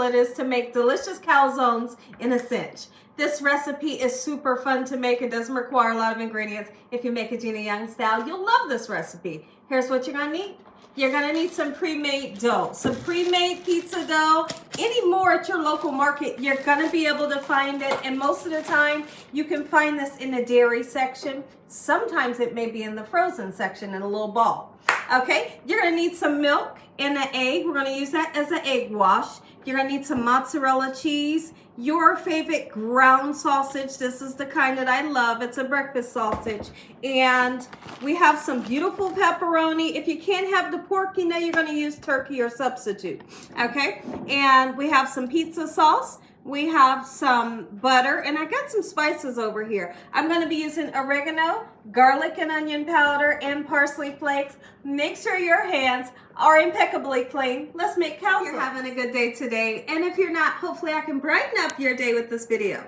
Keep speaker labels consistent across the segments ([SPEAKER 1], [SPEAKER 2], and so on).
[SPEAKER 1] it is to make delicious calzones in a cinch. This recipe is super fun to make. It doesn't require a lot of ingredients. If you make it Gina Young style, you'll love this recipe. Here's what you're gonna need. You're gonna need some pre-made dough, some pre-made pizza dough. Any more at your local market, you're gonna be able to find it. And most of the time, you can find this in the dairy section. Sometimes it may be in the frozen section in a little ball. Okay, you're gonna need some milk and an egg. We're gonna use that as an egg wash. You're gonna need some mozzarella cheese, your favorite ground sausage. This is the kind that I love. It's a breakfast sausage. And we have some beautiful pepperoni. If you can't have the pork, you know you're gonna use turkey or substitute, okay? And we have some pizza sauce. We have some butter, and I got some spices over here. I'm gonna be using oregano, garlic and onion powder, and parsley flakes. Make sure your hands are impeccably clean. Let's make calzones. You're having a good day today, and if you're not, hopefully I can brighten up your day with this video.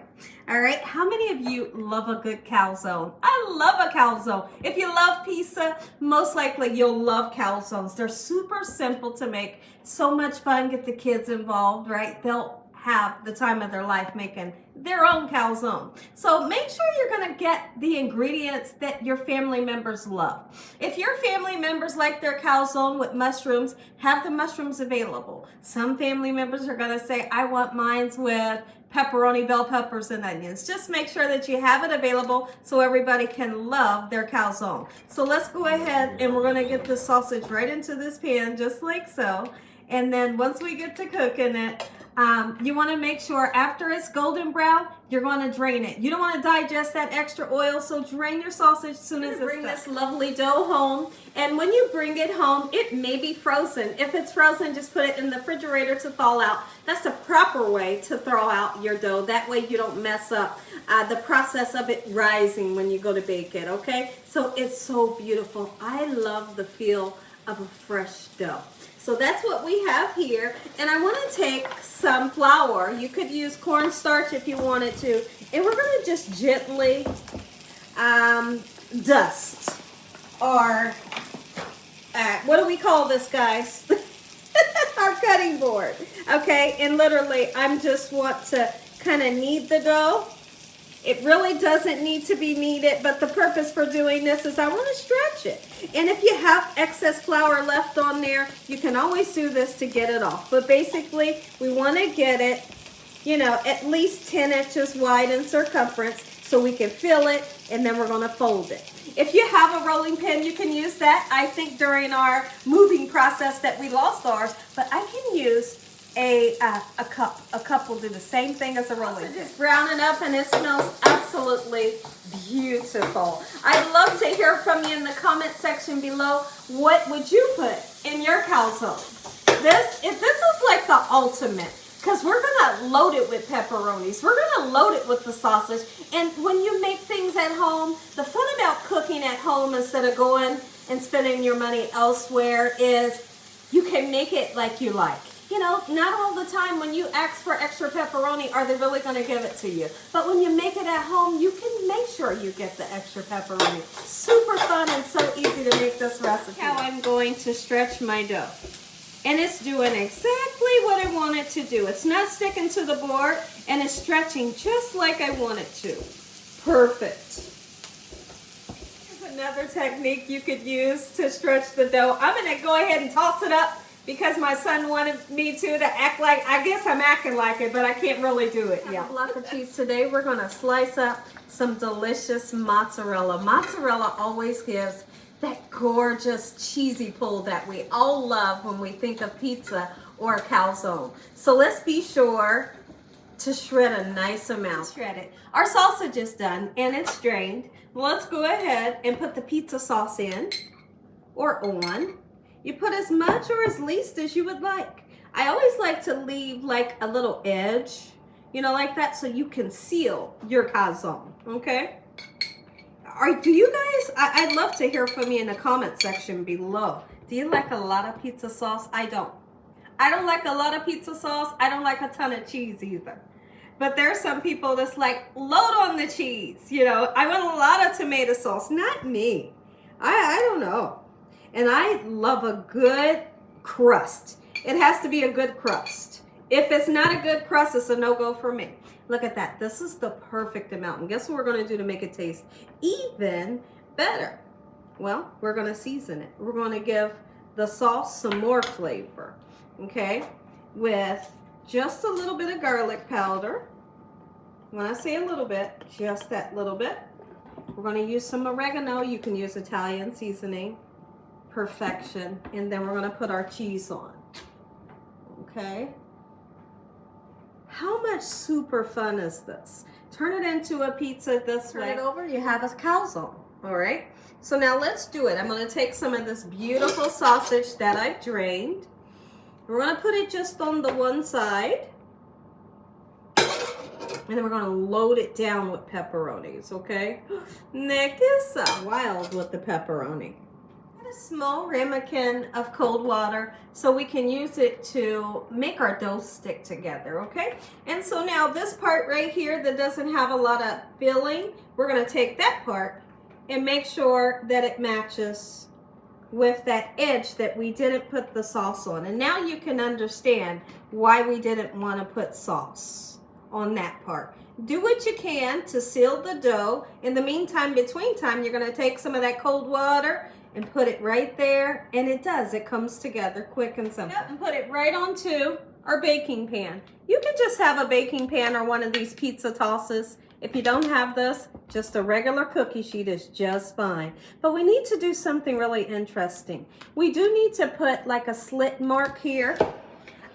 [SPEAKER 1] All right, how many of you love a good calzone? I love a calzone. If you love pizza, most likely you'll love calzones. They're super simple to make, so much fun. Get the kids involved, right? They'll have the time of their life making their own calzone. So make sure you're gonna get the ingredients that your family members love. If your family members like their calzone with mushrooms, have the mushrooms available. Some family members are gonna say, I want mine with pepperoni, bell peppers, and onions. Just make sure that you have it available so everybody can love their calzone. So let's go ahead and we're gonna get the sausage right into this pan, just like so. And then once we get to cooking it, you want to make sure after it's golden brown, you're going to drain it. You don't want to digest that extra oil, so drain your sausage as soon as it's bring this lovely dough home. And when you bring it home, it may be frozen. If it's frozen, just put it in the refrigerator to thaw out. That's the proper way to thaw out your dough. That way you don't mess up the process of it rising when you go to bake it, okay? So it's so beautiful. I love the feel of a fresh dough. So that's what we have here. And I want to take some flour. You could use cornstarch if you wanted to. And we're going to just gently dust or what do we call this, guys? Our cutting board. Okay, and literally I'm just want to kind of knead the dough. It really doesn't need to be kneaded, but the purpose for doing this is I want to stretch it. And if you have excess flour left on there, you can always do this to get it off. But basically, we want to get it, you know, at least 10 inches wide in circumference so we can fill it, and then we're going to fold it. If you have a rolling pin, you can use that. I think during our moving process that we lost ours, but I can use a cup. A cup will do the same thing as a rolling pin. Just brown it up and it smells absolutely beautiful. I'd love to hear from you in the comment section below. What would you put in your calzone? This is like the ultimate, because we're gonna load it with pepperonis. We're gonna load it with the sausage. And when you make things at home, the fun about cooking at home instead of going and spending your money elsewhere is you can make it like you like. You know, not all the time when you ask for extra pepperoni are they really going to give it to you. But when you make it at home, you can make sure you get the extra pepperoni. Super fun and so easy to make this recipe. How I'm going to stretch my dough. And it's doing exactly what I want it to do. It's not sticking to the board, and it's stretching just like I want it to. Perfect. Here's another technique you could use to stretch the dough. I'm going to go ahead and toss it up, because my son wanted me to act like, I guess I'm acting like it, but I can't really do it. Yeah. A block of cheese today. We're going to slice up some delicious mozzarella. Mozzarella always gives that gorgeous cheesy pull that we all love when we think of pizza or a calzone. So let's be sure to shred a nice amount. Shred it. Our sausage is done and it's drained. Let's go ahead and put the pizza sauce in or on. You put as much or as least as you would like. I always like to leave like a little edge, you know, like that, so you can seal your calzone, okay? Do you guys, I'd love to hear from you in the comment section below. Do you like a lot of pizza sauce? I don't. I don't like a lot of pizza sauce. I don't like a ton of cheese either. But there's some people that's like, load on the cheese, you know. I want a lot of tomato sauce. Not me. I don't know. And I love a good crust. It has to be a good crust. If it's not a good crust, it's a no-go for me. Look at that. This is the perfect amount. And guess what we're going to do to make it taste even better? Well, we're going to season it. We're going to give the sauce some more flavor, okay, with just a little bit of garlic powder. When I say a little bit, just that little bit. We're going to use some oregano. You can use Italian seasoning. Perfection. And then we're going to put our cheese on. Okay. How much super fun is this? Turn it into a pizza this way. Turn it over, you have a calzone. All right. So now let's do it. I'm going to take some of this beautiful sausage that I've drained. We're going to put it just on the one side. And then we're going to load it down with pepperonis, okay? Nick is wild with the pepperoni. Add a small ramekin of cold water so we can use it to make our dough stick together, okay? And so now this part right here that doesn't have a lot of filling, we're going to take that part and make sure that it matches with that edge that we didn't put the sauce on. And now you can understand why we didn't want to put sauce on that part. Do what you can to seal the dough. In the meantime, between time, you're going to take some of that cold water and put it right there. And it does. It comes together quick and simple. Yep, and put it right onto our baking pan. You can just have a baking pan or one of these pizza tosses. If you don't have this, just a regular cookie sheet is just fine. But we need to do something really interesting. We do need to put like a slit mark here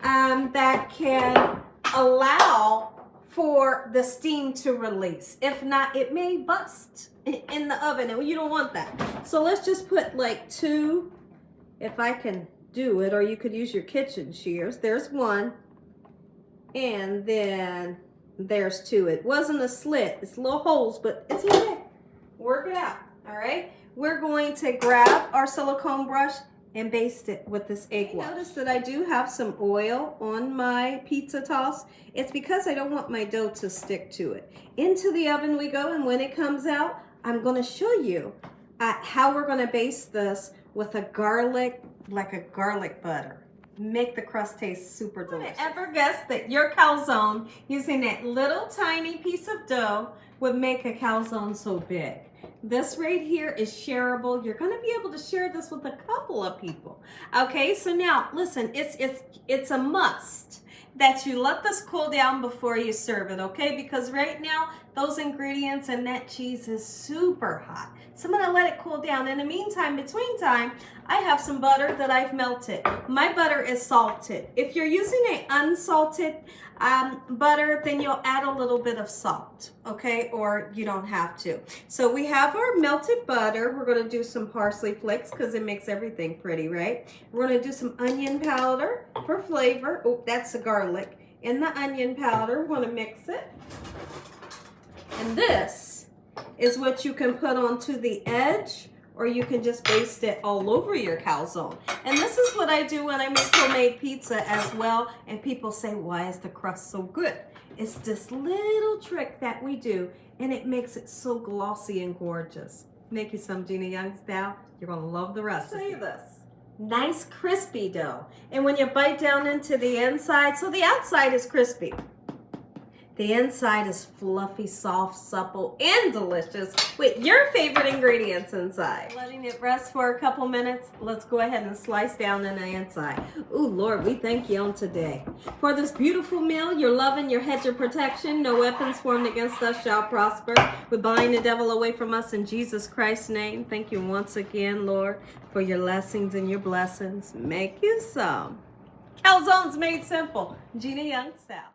[SPEAKER 1] that can allow for the steam to release. If not, it may bust in the oven, and you don't want that. So let's just put like 2, if I can do it, or you could use your kitchen shears. There's 1, and then there's 2. It wasn't a slit, it's little holes, but it's okay. Work it out, all right? We're going to grab our silicone brush and baste it with this egg wash. Notice that I do have some oil on my pizza toss. It's because I don't want my dough to stick to it. Into the oven we go, and when it comes out, I'm going to show you how we're going to baste this with a garlic, like a garlic butter. Make the crust taste super delicious. Would ever guess that your calzone, using that little tiny piece of dough, would make a calzone so big? This right here is shareable. You're going to be able to share this with a couple of people. Okay, so now listen, it's a must that you let this cool down before you serve it, okay? Because right now, those ingredients and that cheese is super hot. So I'm gonna let it cool down. In the meantime, between time, I have some butter that I've melted. My butter is salted. If you're using an unsalted butter, then you'll add a little bit of salt, okay? Or you don't have to. So we have our melted butter. We're gonna do some parsley flakes because it makes everything pretty, right? We're gonna do some onion powder for flavor. Oh, that's the garlic. In the onion powder, we're gonna mix it. And this is what you can put onto the edge, or you can just baste it all over your calzone. And this is what I do when I make homemade pizza as well. And people say, why is the crust so good? It's this little trick that we do, and it makes it so glossy and gorgeous. Make you some Gina Young style. You're gonna love the recipe. I'll tell you this. Nice crispy dough. And when you bite down into the inside, so the outside is crispy. The inside is fluffy, soft, supple, and delicious with your favorite ingredients inside. Letting it rest for a couple minutes, let's go ahead and slice down in the inside. Ooh, Lord, we thank you on today. For this beautiful meal, your love and your hedge of protection, no weapons formed against us shall prosper. We bind the devil away from us in Jesus Christ's name. Thank you once again, Lord, for your blessings and your blessings. Make you some. Calzones made simple. Gina Young style.